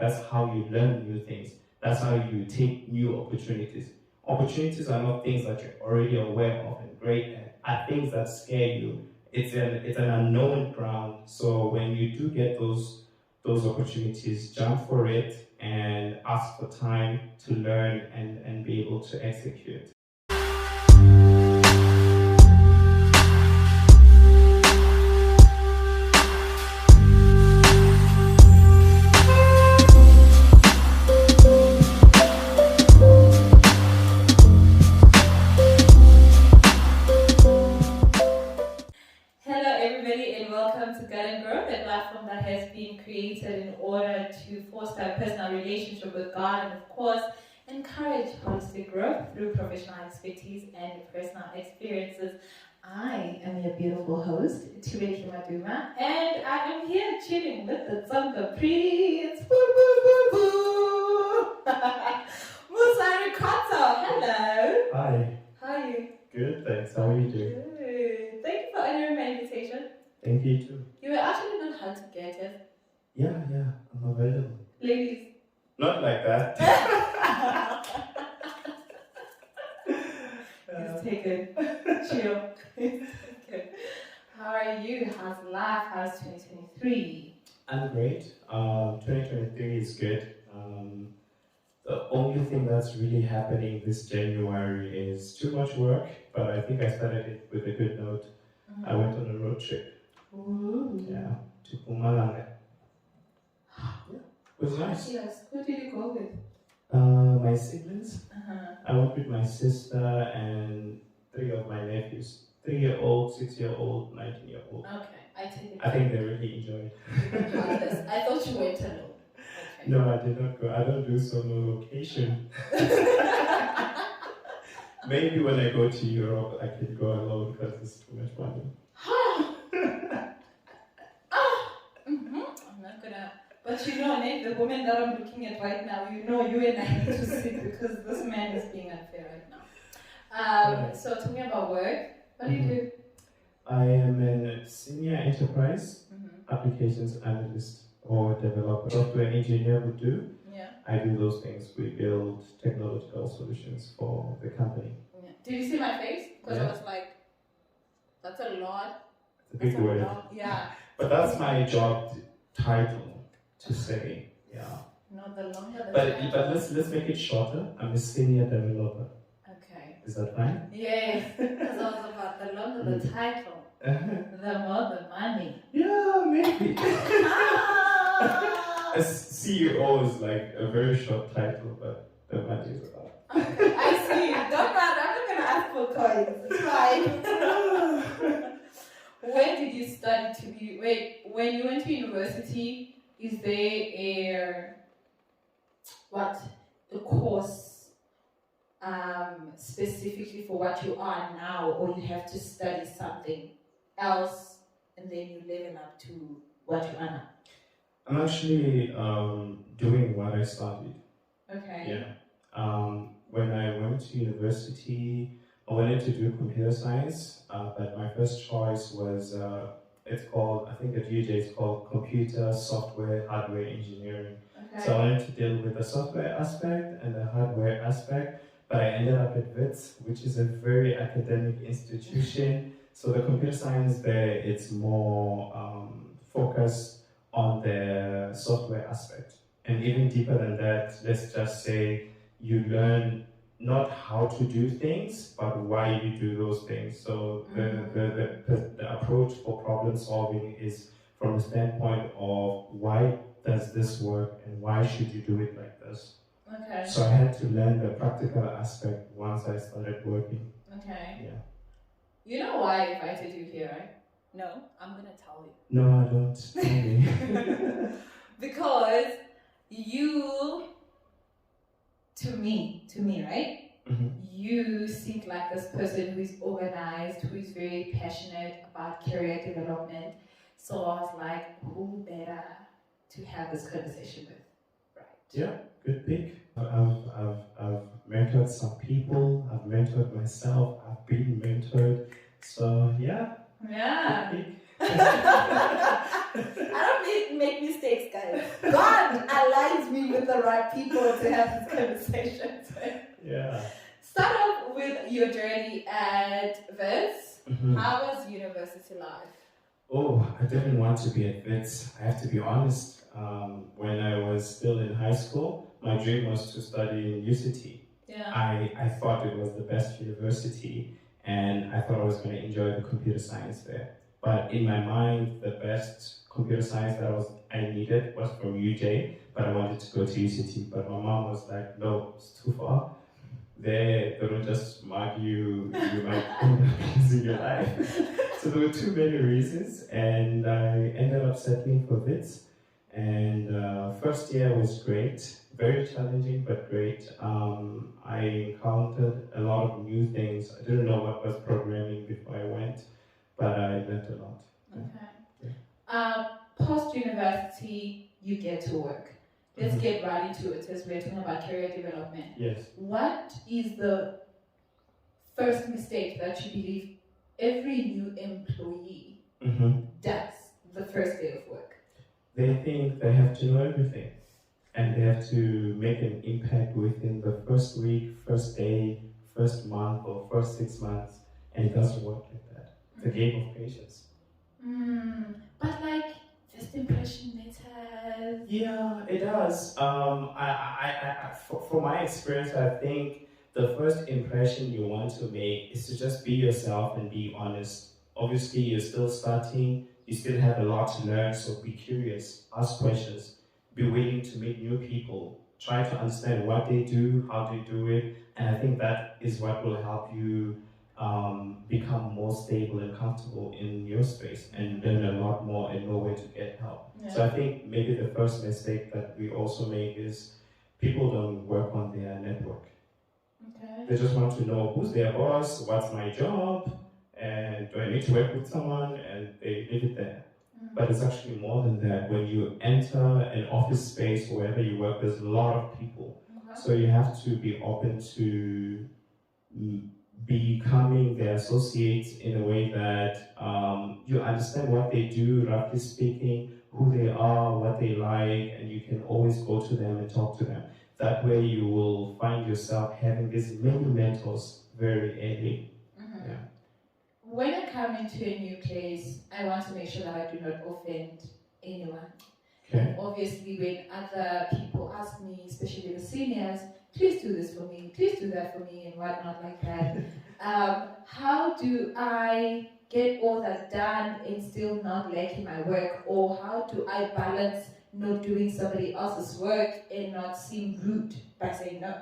That's how you learn new things. That's how you take new opportunities. Opportunities are not things that you're already aware of and great at, are things that scare you. It's an unknown ground. So when you do get those opportunities, jump for it and ask for time to learn and be able to execute. Created in order to foster a personal relationship with God and, of course, encourage holistic growth through professional expertise and personal experiences. I am your beautiful host, Tubeki Maduma, and I am here chilling with the Tsonga Prince. Boo, boo, boo, boo. Musa Rikhotso, hello. Hi. How are you? Good, thanks. How are you doing? Good. Thank you for honoring my invitation. Thank you too. You were actually not hard to get it. Yeah, I'm available. Ladies. Not like that. It's taken. Chill. Okay. How are you? How's life? How's 2023? I'm great. 2023 is good. The only thing that's really happening this January is too much work, but I think I started it with a good note. I went on a road trip. Ooh. Yeah, to Pumalanga. It was nice. Yes. Who did you go with? My siblings. I went with my sister and 3 of my nephews. 3-year-old, 6-year-old, 19-year-old. Okay, I take it. I think they really enjoyed it. I thought you went alone. Okay. No, I did not go. I don't do solo location. Maybe when I go to Europe, I can go alone because it's too much money. I'm not gonna. But you know, Nate, the woman that I'm looking at right now, you know, you and I need to sit because this man is being unfair right now. So tell me about work. What do you do? I am a senior enterprise applications analyst or developer. Software engineer would do. Yeah. I do those things. We build technological solutions for the company. Yeah. Did you see my face? Because I was like, that's a lot. It's a big word. Yeah. But that's my job title to say. Yeah. Not the longer the But let's make it shorter. I'm a senior developer. Okay. Is that fine? Yes. Because I was about the longer the title, the more the money. Yeah, maybe. A CEO is like a very short title, but the money is a lot. Okay, I see. Don't matter. I'm not gonna ask for coins. It's fine. When did you study to be? Wait, when you went to university, is there the course specifically for what you are now, or you have to study something else and then you level up to what you are now? I'm actually doing what I studied. Okay. Yeah. When I went to university, I wanted to do computer science, but my first choice was it's called, I think at UJ it's called computer, software, hardware engineering. Okay. So I wanted to deal with the software aspect and the hardware aspect, but I ended up at WITS, which is a very academic institution. So the computer science there, it's more focused on the software aspect. And even deeper than that, let's just say you learn not how to do things, but why you do those things. So the approach for problem solving is from the standpoint of why does this work and why should you do it like this? Okay. So I had to learn the practical aspect once I started working. Okay. Yeah. You know why I invited you here, right? No, I'm gonna tell you. No, I don't. Tell me. Because you, to me, right? Mm-hmm. You seem like this person who is organized, who is very passionate about career development. So I was like, who better to have this conversation with, right? Yeah, good pick. I've mentored some people. I've mentored myself. I've been mentored. So yeah. Yeah. Good pick. I don't make mistakes, guys. God aligns me with the right people to have these conversations. Yeah. Start off with your journey at Wits. How was university life? Oh, I didn't want to be at Wits. I have to be honest. When I was still in high school, my dream was to study in UCT. Yeah. I thought it was the best university, and I thought I was going to enjoy the computer science there. But in my mind, the best computer science I needed was from UJ, but I wanted to go to UCT. But my mom was like, no, it's too far. They don't just mark you, you might end up losing your life. So there were too many reasons, and I ended up settling for Wits. And first year was great, very challenging but great. I encountered a lot of new things. I didn't know what was programming before I went, but I learned a lot. Okay. Yeah. Post-university, you get to work. Let's get right into it as we're talking about career development. Yes. What is the first mistake that you believe every new employee does the first day of work? They think they have to know everything, and they have to make an impact within the first week, first day, first month, or first 6 months, and it doesn't work like that. It's a game of patience. But like, first impression matters. Yeah, it does. From my experience, I think the first impression you want to make is to just be yourself and be honest. Obviously, you're still starting, you still have a lot to learn, so be curious, ask questions, be willing to meet new people, try to understand what they do, how they do it, and I think that is what will help you become more stable and comfortable in your space and learn a lot more and know where to get help. Yeah. So I think maybe the first mistake that we also make is people don't work on their network. Okay. They just want to know who's their boss, what's my job, and do I need to work with someone, and they leave it there. But it's actually more than that. When you enter an office space, wherever you work, there's a lot of people. So you have to be open to becoming their associates in a way that you understand what they do, roughly speaking, who they are, what they like, and you can always go to them and talk to them. That way you will find yourself having these many mentors very early. Yeah. When I come into a new place, I want to make sure that I do not offend anyone. Okay. Obviously, when other people ask me, especially the seniors, please do this for me, please do that for me, and whatnot like that. How do I get all that done and still not lacking my work? Or how do I balance not doing somebody else's work and not seem rude by saying no?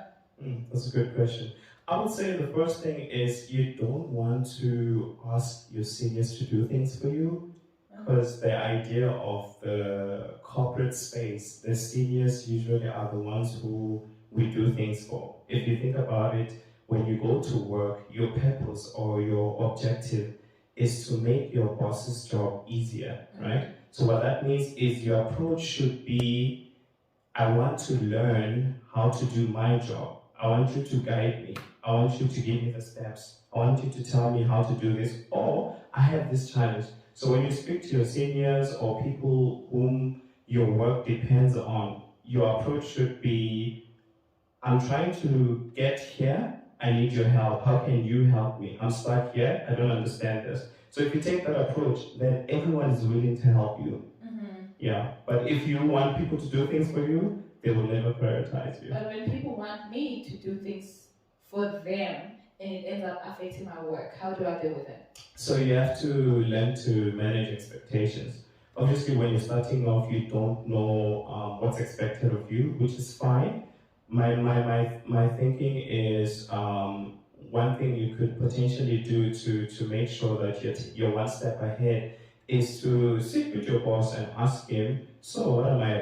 That's a good question. I would say the first thing is you don't want to ask your seniors to do things for you, because the idea of the corporate space, the seniors usually are the ones who we do things for. If you think about it, when you go to work, your purpose or your objective is to make your boss's job easier, right? So what that means is your approach should be, I want to learn how to do my job. I want you to guide me. I want you to give me the steps. I want you to tell me how to do this, or I have this challenge. So when you speak to your seniors or people whom your work depends on, your approach should be, I'm trying to get here, I need your help. How can you help me? I'm stuck here, I don't understand this. So if you take that approach, then everyone is willing to help you. Yeah, but if you want people to do things for you, they will never prioritize you. But when people want me to do things for them, and it ends up affecting my work, how do I deal with it? So you have to learn to manage expectations. Obviously, when you're starting off, you don't know what's expected of you, which is fine. My thinking is one thing you could potentially do to make sure that you're one step ahead is to sit with your boss and ask him, so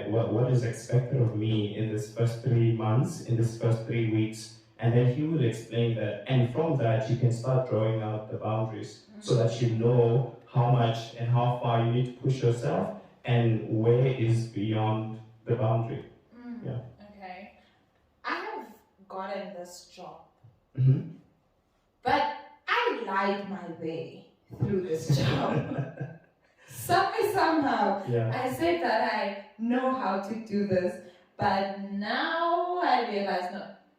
what is expected of me in this first 3 months, in this first 3 weeks, and then he will explain that, and from that you can start drawing out the boundaries so that you know how much and how far you need to push yourself and where is beyond the boundary. Yeah. Okay. I have gotten this job, Mm-hmm. but I lied my way through this job. somehow, Yeah. I said that I know how to do this, but now I realize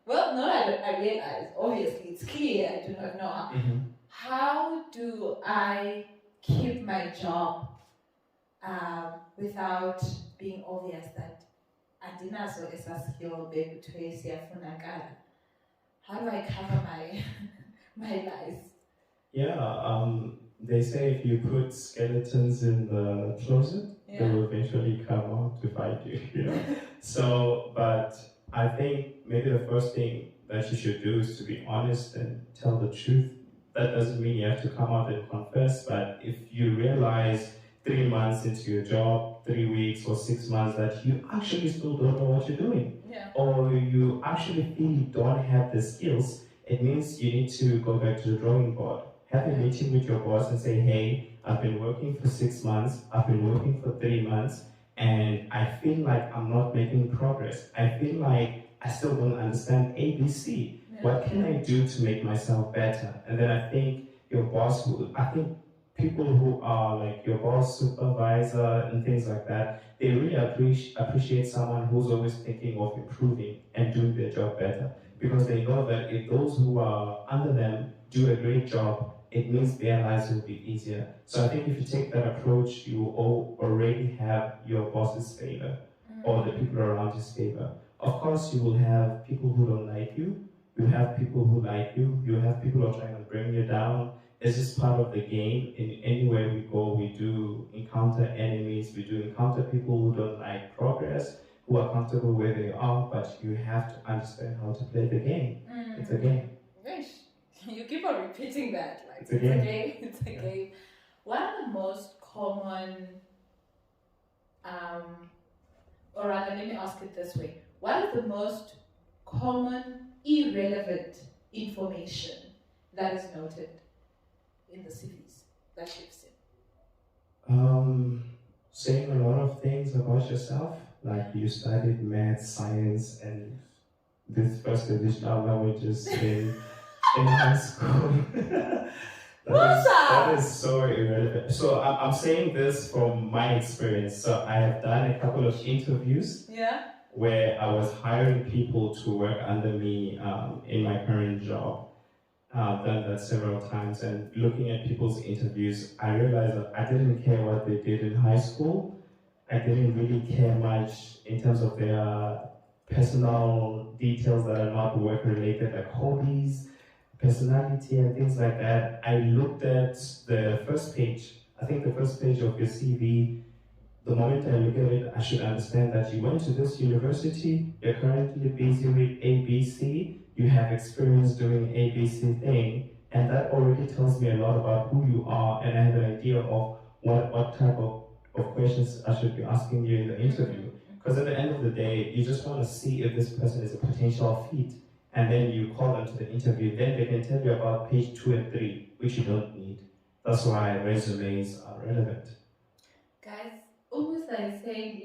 I realize, obviously, it's clear I do not know how. Mm-hmm. How do I keep my job without being obvious that andinazo esa skill bekuthiwe siyafunakala? How do I cover my lies? Yeah, they say if you put skeletons in the closet, they will eventually come out to fight you, you know? So, but I think maybe the first thing that you should do is to be honest and tell the truth. That doesn't mean you have to come out and confess, but if you realize 3 months into your job, 3 weeks or 6 months that you actually still don't know what you're doing, or you actually feel you don't have the skills, it means you need to go back to the drawing board. Have a meeting with your boss and say, hey, I've been working for 6 months, I've been working for 3 months, and I feel like I'm not making progress. I feel like I still don't understand ABC. What can I do to make myself better? And then I think your boss, people who are like your boss, supervisor, and things like that, they really appreciate someone who's always thinking of improving and doing their job better. Because they know that if those who are under them do a great job, it means their lives will be easier. So I think if you take that approach, you will already have your boss's favor or the people around his favor. Of course, you will have people who don't like you. You have people who like you. You have people who are trying to bring you down. It's just part of the game. In anywhere we go, we do encounter enemies. We do encounter people who don't like progress, who are comfortable where they are, but you have to understand how to play the game. It's a game. You keep on repeating that. Like, it's a game. It's a game. What are the most common, or rather, let me ask it this way. What is the most common irrelevant information that is noted in the CVs that you've seen? Saying a lot of things about yourself, like you studied math, science, and this first additional languages in high school. That is so irrelevant. So I'm saying this from my experience. So I have done a couple of interviews where I was hiring people to work under me in my current job. I've done that several times, and looking at people's interviews, I realized that I didn't care what they did in high school. I didn't really care much in terms of their personal details that are not work-related, like hobbies, personality, and things like that. I looked at the first page. I think the first page of your CV, the moment I look at it, I should understand that you went to this university, you're currently busy with ABC, you have experience doing ABC thing, and that already tells me a lot about who you are, and I have an idea of what type of questions I should be asking you in the interview. Because at the end of the day, you just want to see if this person is a potential fit, and then you call them to the interview, then they can tell you about page 2 and 3, which you don't need. That's why resumes are relevant. Guys, almost like saying,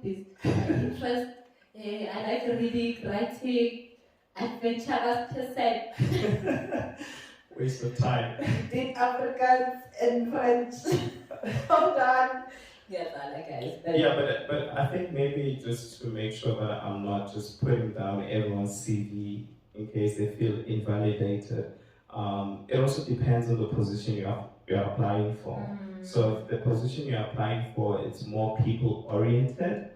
interest, I like reading, writing, adventurous person. Waste of time. Did Africans and French. Hold on. Yes, I like it. Yeah, but I think maybe just to make sure that I'm not just putting down everyone's CV in case they feel invalidated. It also depends on the position you're applying for. So if the position you're applying for is more people-oriented,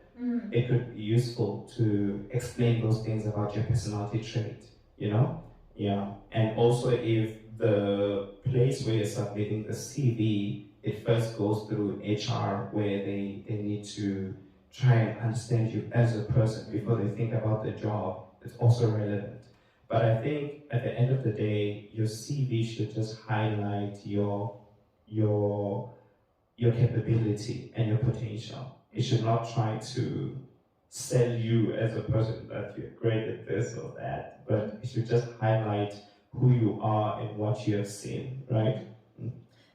it could be useful to explain those things about your personality trait, you know? Yeah. And also if the place where you're submitting the CV, it first goes through HR where they need to try and understand you as a person before they think about the job. It's also relevant. But I think at the end of the day, your CV should just highlight your capability and your potential. It should not try to sell you as a person that you're great at this or that, but it should just highlight who you are and what you have seen, right?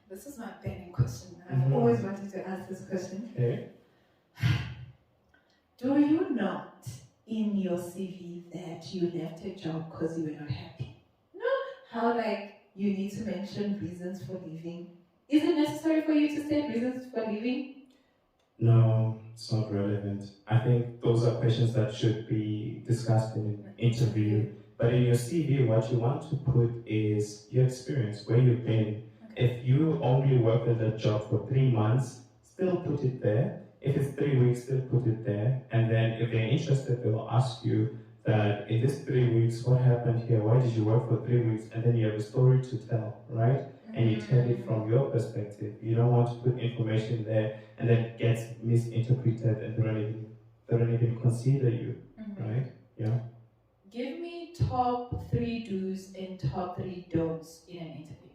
This is my burning question. I've always wanted to ask this question. Okay. Do you not in your CV that you left a job because you were not happy? No. How like you need to mention reasons for leaving? Is it necessary for you to state reasons for leaving? No, it's not relevant. I think those are questions that should be discussed in an interview. But in your CV, what you want to put is your experience, where you've been. Okay. If you only worked at that job for 3 months, still put it there. If it's 3 weeks, still put it there. And then if they're interested, they'll ask you that in this 3 weeks, what happened here? Why did you work for 3 weeks? And then you have a story to tell, right? And you tell it from your perspective. You don't want to put information there and then it gets misinterpreted and they don't even consider you, right? Yeah. Give me top 3 do's and top 3 don'ts in an interview.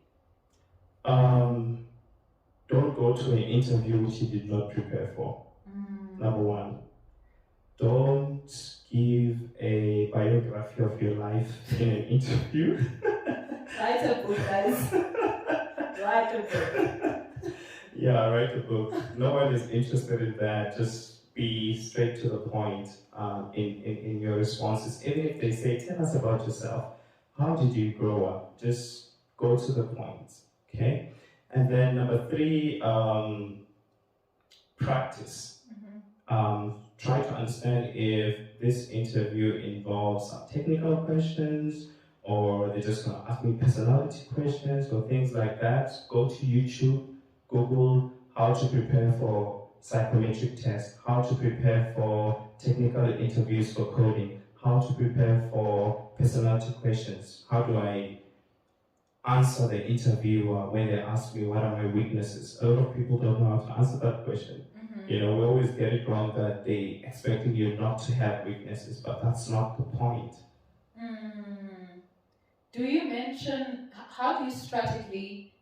Don't go to an interview which you did not prepare for. Number 1. Don't give a biography of your life in an interview. Write a book, guys. Write a book. Yeah, write a book. No one is interested in that. Just be straight to the point in your responses. Even if they say, tell us about yourself. How did you grow up? Just go to the point, okay? And then number 3, practice. Try to understand if this interview involves some technical questions or they're just going to ask me personality questions or things like that. Go to YouTube, Google how to prepare for psychometric tests, how to prepare for technical interviews for coding, how to prepare for personality questions. How do I answer the interviewer when they ask me what are my weaknesses? A lot of people don't know how to answer that question. You know, we always get it wrong that they expecting you not to have weaknesses, but that's not the point. Do you mention, how do you strategically,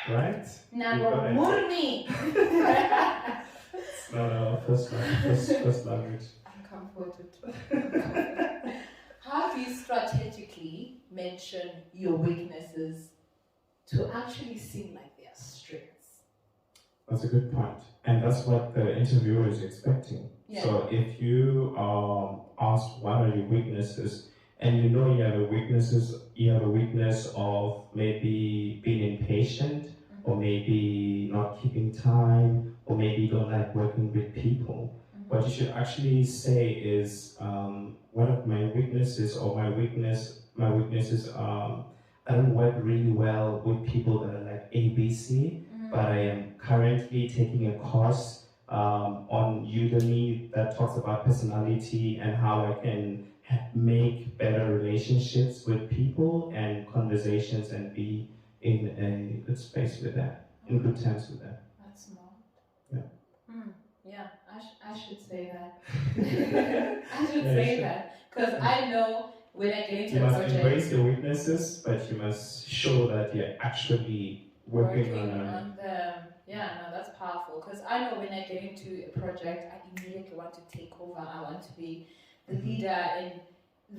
right? Murni. No, first language. I'm comforted. How do you strategically mention your weaknesses to actually seem like they are strengths? That's a good point. And that's what the interviewer is expecting. Yeah. So if you ask what are your weaknesses, and you know you have a weakness of maybe being impatient, or maybe not keeping time, or maybe you don't like working with people. What you should actually say is one of my weaknesses, or my weaknesses I don't work really well with people that are like ABC, but I am currently taking a course on Udemy that talks about personality and how I can make better relationships with people and conversations and be in a good space with them, in good terms with them. That's smart. Yeah. Yeah, I should say that. I should say that because I know when I get into you a must project, embrace your weaknesses, but you must show that you're actually working on them. Yeah, no, that's powerful because I know when I get into a project, I immediately want to take over. I want to be the leader, and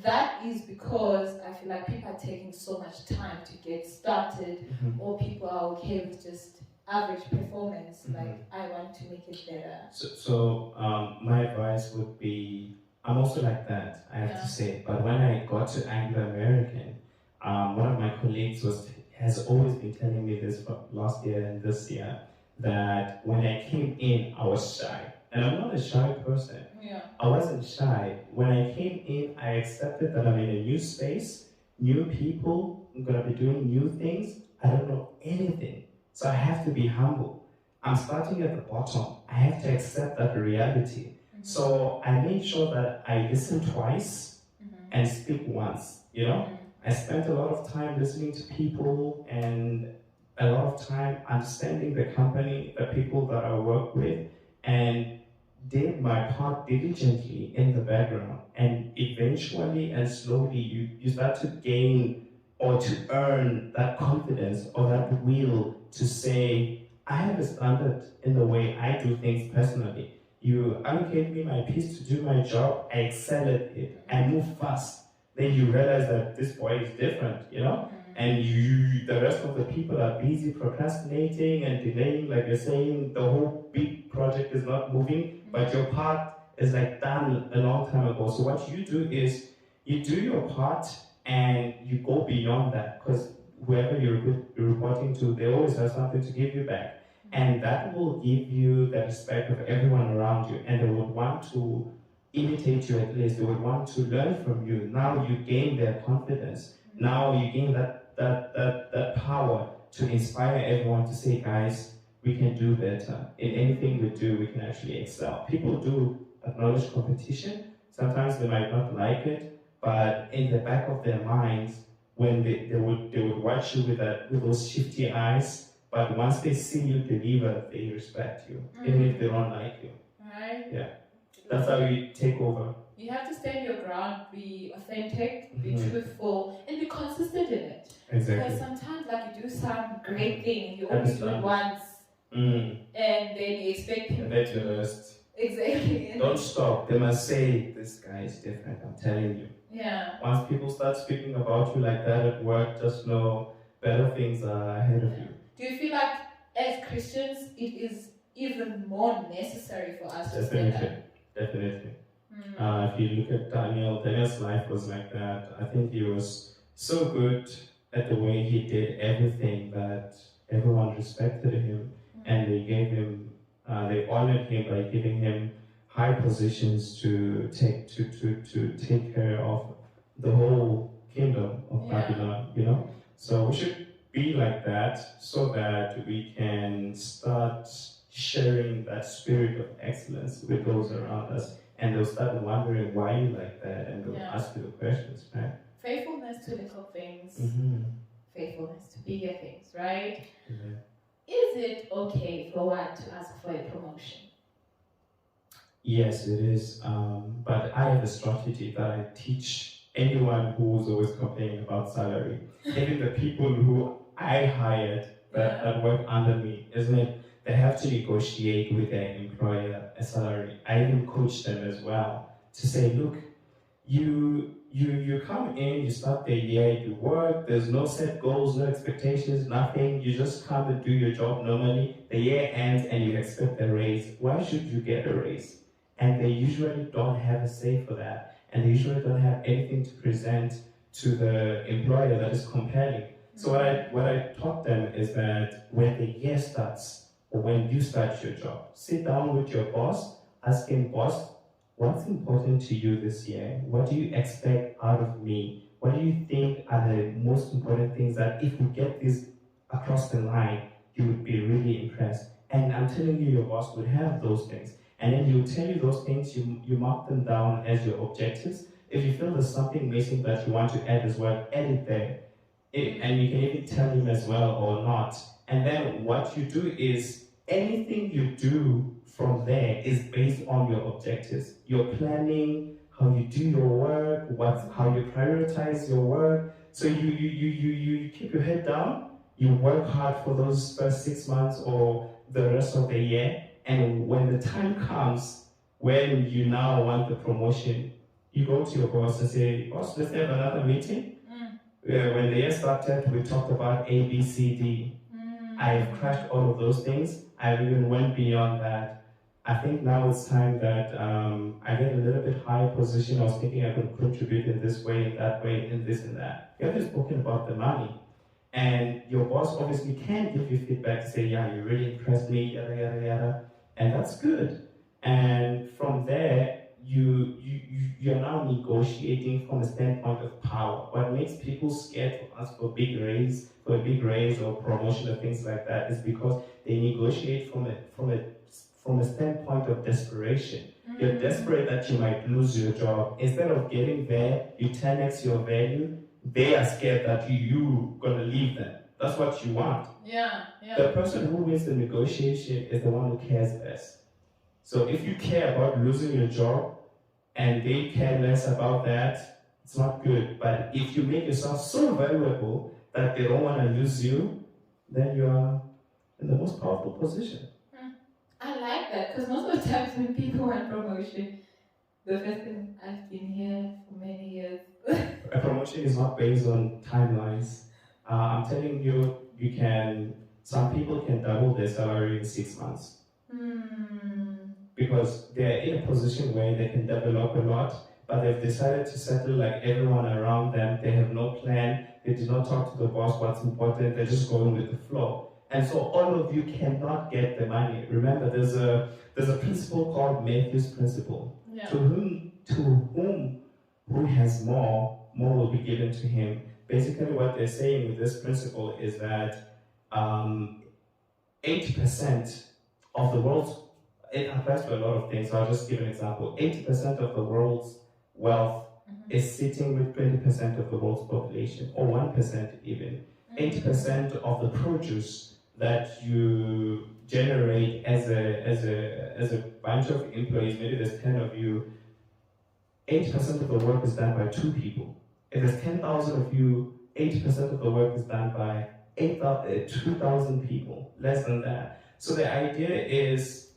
that is because I feel like people are taking so much time to get started, or people are okay with just average performance. Like, I want to make it better. So my advice would be, I'm also like that, I have to say, but when I got to Anglo American, one of my colleagues has always been telling me this for last year and this year, that when I came in, I was shy. And I'm not a shy person. Yeah. I wasn't shy. When I came in, I accepted that I'm in a new space, new people, I'm gonna be doing new things. I don't know anything. So I have to be humble. I'm starting at the bottom. I have to accept that reality. So I made sure that I listen twice and speak once, you know? I spent a lot of time listening to people and a lot of time understanding the company, the people that I work with, and did my part diligently in the background. And eventually and slowly you start to gain or to earn that confidence or that will to say, I have a standard in the way I do things personally. You allocate me my piece to do my job, I excel at it, I move fast. Then you realize that this boy is different, you know? And the rest of the people are busy procrastinating and delaying, like you're saying, the whole big project is not moving, but your part is like done a long time ago. So what you do is, you do your part and you go beyond that. Because whoever you're reporting to, they always have something to give you back. And that will give you the respect of everyone around you, and they would want to imitate you at least. They would want to learn from you. Now you gain their confidence. Now you gain that power to inspire everyone to say, guys, we can do better. In anything we do, we can actually excel. People do acknowledge competition. Sometimes they might not like it, but in the back of their minds, when they would watch you with those shifty eyes, but once they see you deliver, they respect you, even if they don't like you. Right? Yeah. That's how you take over. You have to stand your ground, be authentic, be truthful, and be consistent in it. Exactly. Because sometimes, like, you do some great thing, you only do it once, and then you expect people. And that's the rest. Exactly. Don't stop. They must say, this guy is different, I'm telling you. Yeah. Once people start speaking about you like that at work, just know better things are ahead of you. Do you feel like, as Christians, it is even more necessary for us to stand up? Definitely. If you look at Daniel's life was like that. I think he was so good at the way he did everything that everyone respected him, and they gave him, they honored him by giving him high positions to take care of the whole kingdom of Babylon. You know, so we should be like that so that we can start sharing that spirit of excellence with those around us, and they'll start wondering why you like that, and they'll ask you the questions, right? Faithfulness to little things, faithfulness to bigger things, right? Is it okay for one to ask for a promotion? Yes, it is. But I have a strategy that I teach anyone who's always complaining about salary, even the people who I hired that work under me, isn't it? They have to negotiate with their employer a salary. I even coach them as well to say, look, you come in, you start the year, you work, there's no set goals, no expectations, nothing. You just come and do your job normally. The year ends and you expect a raise. Why should you get a raise? And they usually don't have a say for that. And they usually don't have anything to present to the employer that is compelling. So what I taught them is that when the year starts, or when you start your job, sit down with your boss, ask him, boss, what's important to you this year? What do you expect out of me? What do you think are the most important things that if we get this across the line, you would be really impressed? And I'm telling you, your boss would have those things. And then he'll tell you those things, you mark them down as your objectives. If you feel there's something missing that you want to add as well, add it there. And you can even tell him as well or not. And then what you do is anything you do from there is based on your objectives. Your planning, how you do your work, how you prioritize your work. So you keep your head down, you work hard for those first 6 months or the rest of the year, and when the time comes when you now want the promotion, you go to your boss and say, boss, let's have another meeting. When the year started, we talked about A, B, C, D. I've crashed all of those things. I even went beyond that. I think now it's time that I get a little bit higher position. I was thinking I could contribute in this way, in that way, in this and that. You haven't spoken about the money. And your boss obviously can give you feedback to say, yeah, you really impressed me, yada, yada, yada. And that's good. And from there, you're now negotiating from a standpoint of power. What makes people scared to ask for a big raise or promotion or things like that is because they negotiate from a standpoint of desperation. You're desperate that you might lose your job. Instead of getting there, you 10x your value. They are scared that you're gonna leave them. That's what you want. Yeah. The person who wins the negotiation is the one who cares best. So if you care about losing your job and they care less about that, it's not good. But if you make yourself so valuable that they don't want to lose you, then you are in the most powerful position. I like that, because most of the times when people want promotion, the first thing, I've been here for many years. A promotion is not based on timelines. I'm telling you, some people can double their salary in 6 months. Because they're in a position where they can develop a lot, but they've decided to settle like everyone around them. They have no plan. They did not talk to the boss what's important. They're just going with the flow. And so all of you cannot get the money. Remember, there's a principle called Matthew's principle. Yeah. To whom who has more will be given to him. Basically, what they're saying with this principle is that 80% of the world's, it applies to a lot of things, so I'll just give an example. 80% of the world's wealth is sitting with 20% of the world's population, or 1% even. 80% of the produce that you generate as a bunch of employees, maybe there's 10 of you, 80% of the work is done by 2 people. If there's 10,000 of you, 80% of the work is done by 2,000 people, less than that. So the idea is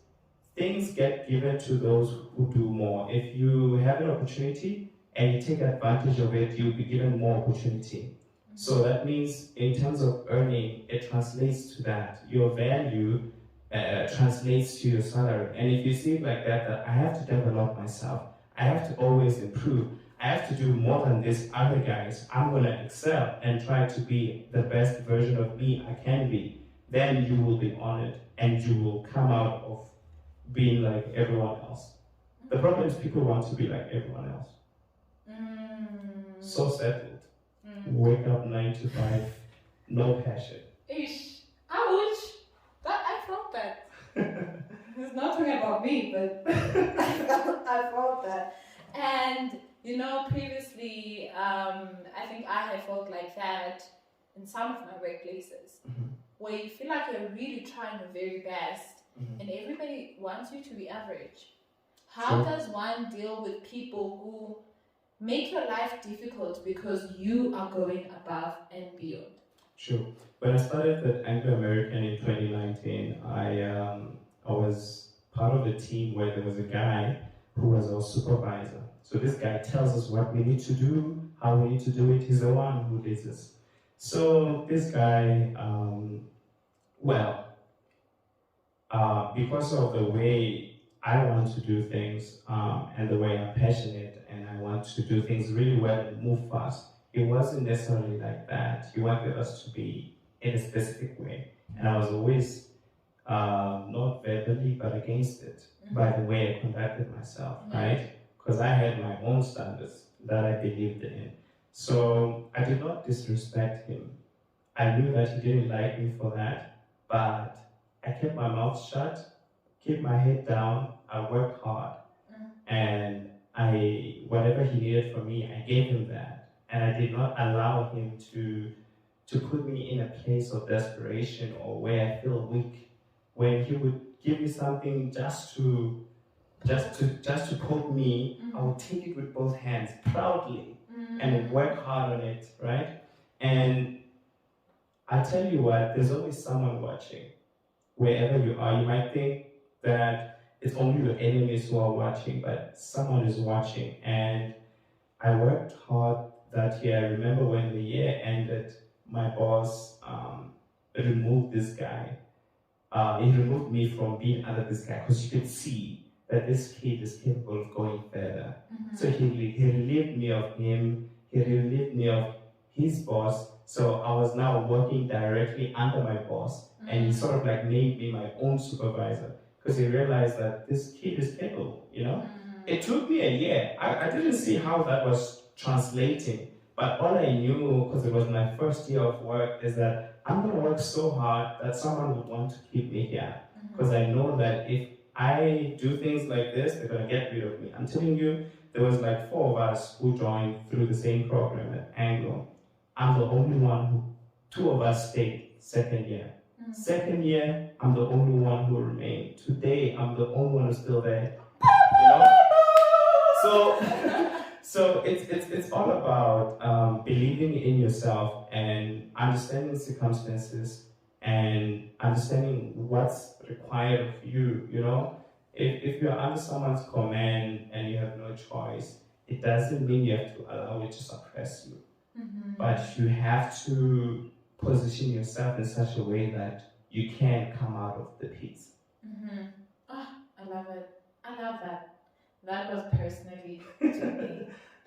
things get given to those who do more. If you have an opportunity and you take advantage of it, you'll be given more opportunity. So that means in terms of earning, it translates to that. Your value translates to your salary. And if you see it like that, that I have to develop myself, I have to always improve, I have to do more than these other guys, I'm going to excel and try to be the best version of me I can be, then you will be honored and you will come out of being like everyone else. The problem is people want to be like everyone else. So settled. Wake up 9 to 5, no passion. Ish. Ouch! I felt that. It's not talking about me, but I felt that. And you know, previously, I think I had felt like that in some of my workplaces, where you feel like you're really trying your very best, and everybody wants you to be average. How does one deal with people who make your life difficult because you are going above and beyond? Sure. When I started at Anglo American in 2019, I was part of a team where there was a guy who was our supervisor. So this guy tells us what we need to do, how we need to do it. He's the one who does this. So this guy, because of the way I want to do things and the way I'm passionate and I want to do things really well and move fast, it wasn't necessarily like that. He wanted us to be in a specific way. And I was always not verbally, but against it by the way I conducted myself, right? Because I had my own standards that I believed in. So I did not disrespect him. I knew that he didn't like me for that, but I kept my mouth shut, kept my head down, I worked hard, and whatever he needed from me, I gave him that. And I did not allow him to put me in a place of desperation or where I feel weak. When he would give me something just to poke me, I would take it with both hands proudly and work hard on it, right? And I tell you what, there's always someone watching. Wherever you are, you might think that it's only your enemies who are watching, but someone is watching. And I worked hard that year. I remember when the year ended, my boss removed this guy. He removed me from being under this guy because you could see that this kid is capable of going further. So he relieved me of him, he relieved me of his boss, so I was now working directly under my boss, and he sort of like made me my own supervisor, because he realized that this kid is capable, you know? It took me a year. I didn't see how that was translating, but all I knew, because it was my first year of work, is that I'm going to work so hard that someone would want to keep me here, because I know that if I do things like this, they're going to get rid of me. I'm telling you, there was like 4 of us who joined through the same program at Anglo. I'm the only one who, 2 of us stayed second year. Second year, I'm the only one who remained. Today, I'm the only one who's still there. You know? So it's all about believing in yourself and understanding circumstances and understanding what's required of you, you know? If you're under someone's command and you have no choice, it doesn't mean you have to allow it to suppress you. But you have to position yourself in such a way that you can come out of the pits. Oh, I love it. I love that. That was personally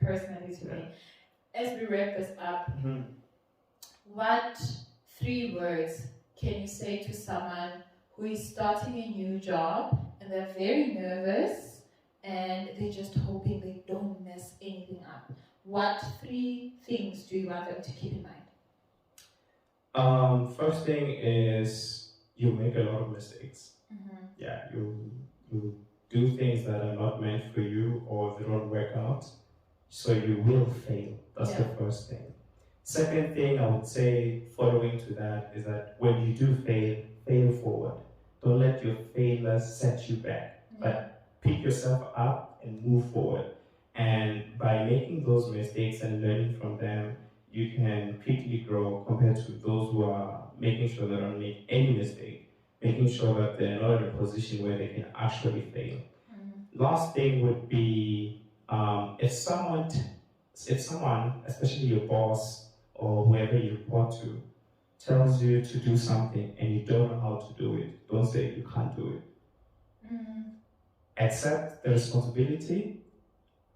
to me. As we wrap this up, what 3 words can you say to someone who is starting a new job and they're very nervous and they're just hoping they don't mess anything up? What 3 things do you want them to keep in mind? First thing is you make a lot of mistakes. Mm-hmm. Yeah, you do things that are not meant for you or they don't work out. So you will fail. That's the first thing. Second thing I would say following to that is that when you do fail, fail forward. Don't let your failures set you back. But pick yourself up and move forward. And by making those mistakes and learning from them, you can quickly grow compared to those who are making sure they don't make any mistake, making sure that they're not in a position where they can actually fail. Last thing would be if someone, especially your boss or whoever you report to, tells you to do something and you don't know how to do it, don't say you can't do it. Accept the responsibility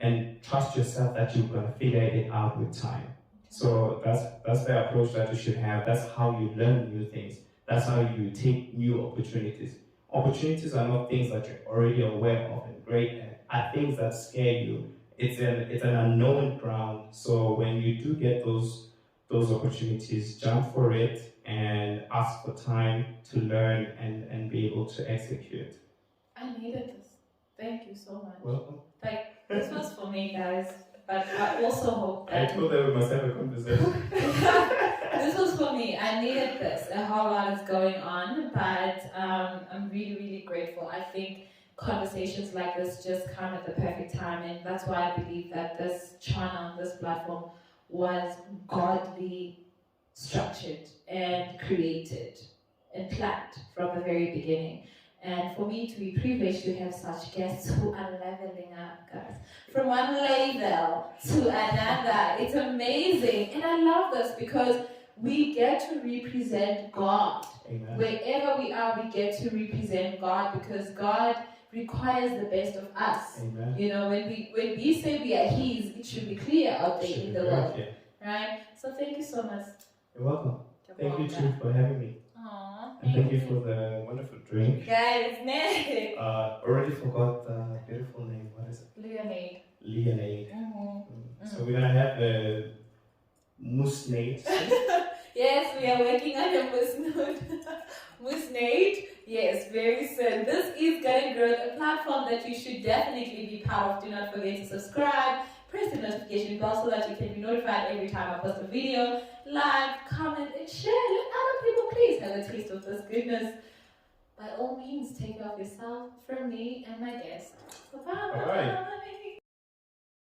and trust yourself that you're going to figure it out with time. So that's the approach that you should have. That's how you learn new things. That's how you take new opportunities. Opportunities are not things that you're already aware of and great at, are things that scare you. It's an unknown ground. So when you do get those opportunities, jump for it and ask for time to learn and be able to execute. I needed this. Thank you so much. Welcome. This was for me, guys. But I also hope that... I told them we must have a conversation. This was for me. I needed this. A whole lot is going on, but I'm really, really grateful. I think conversations like this just come at the perfect time, and that's why I believe that this channel, this platform, was godly structured and created and planned from the very beginning. And for me to be privileged to have such guests who are leveling up, guys, from one level to another, it's amazing. And I love this because we get to represent God. Amen. Wherever we are, we get to represent God because God requires the best of us. Amen. You know, when we say we are His, it should be clear out there in the world. Right? So thank you so much. You're welcome. Thank you too for having me. And thank you for the wonderful drink. Guys, Nick. Already forgot the beautiful name. What is it? Leonade. Leonade. So we're gonna have a Musnade. Yes, we are working on a Musnade. Yes, very soon. This is Gonna Grow, a platform that you should definitely be part of. Do not forget to subscribe. Press the notification bell so that you can be notified every time I post a video. Like, comment, and share. Let other people please have a taste of this goodness. By all means, take care of yourself, from me and my guest. Bye-bye. All right.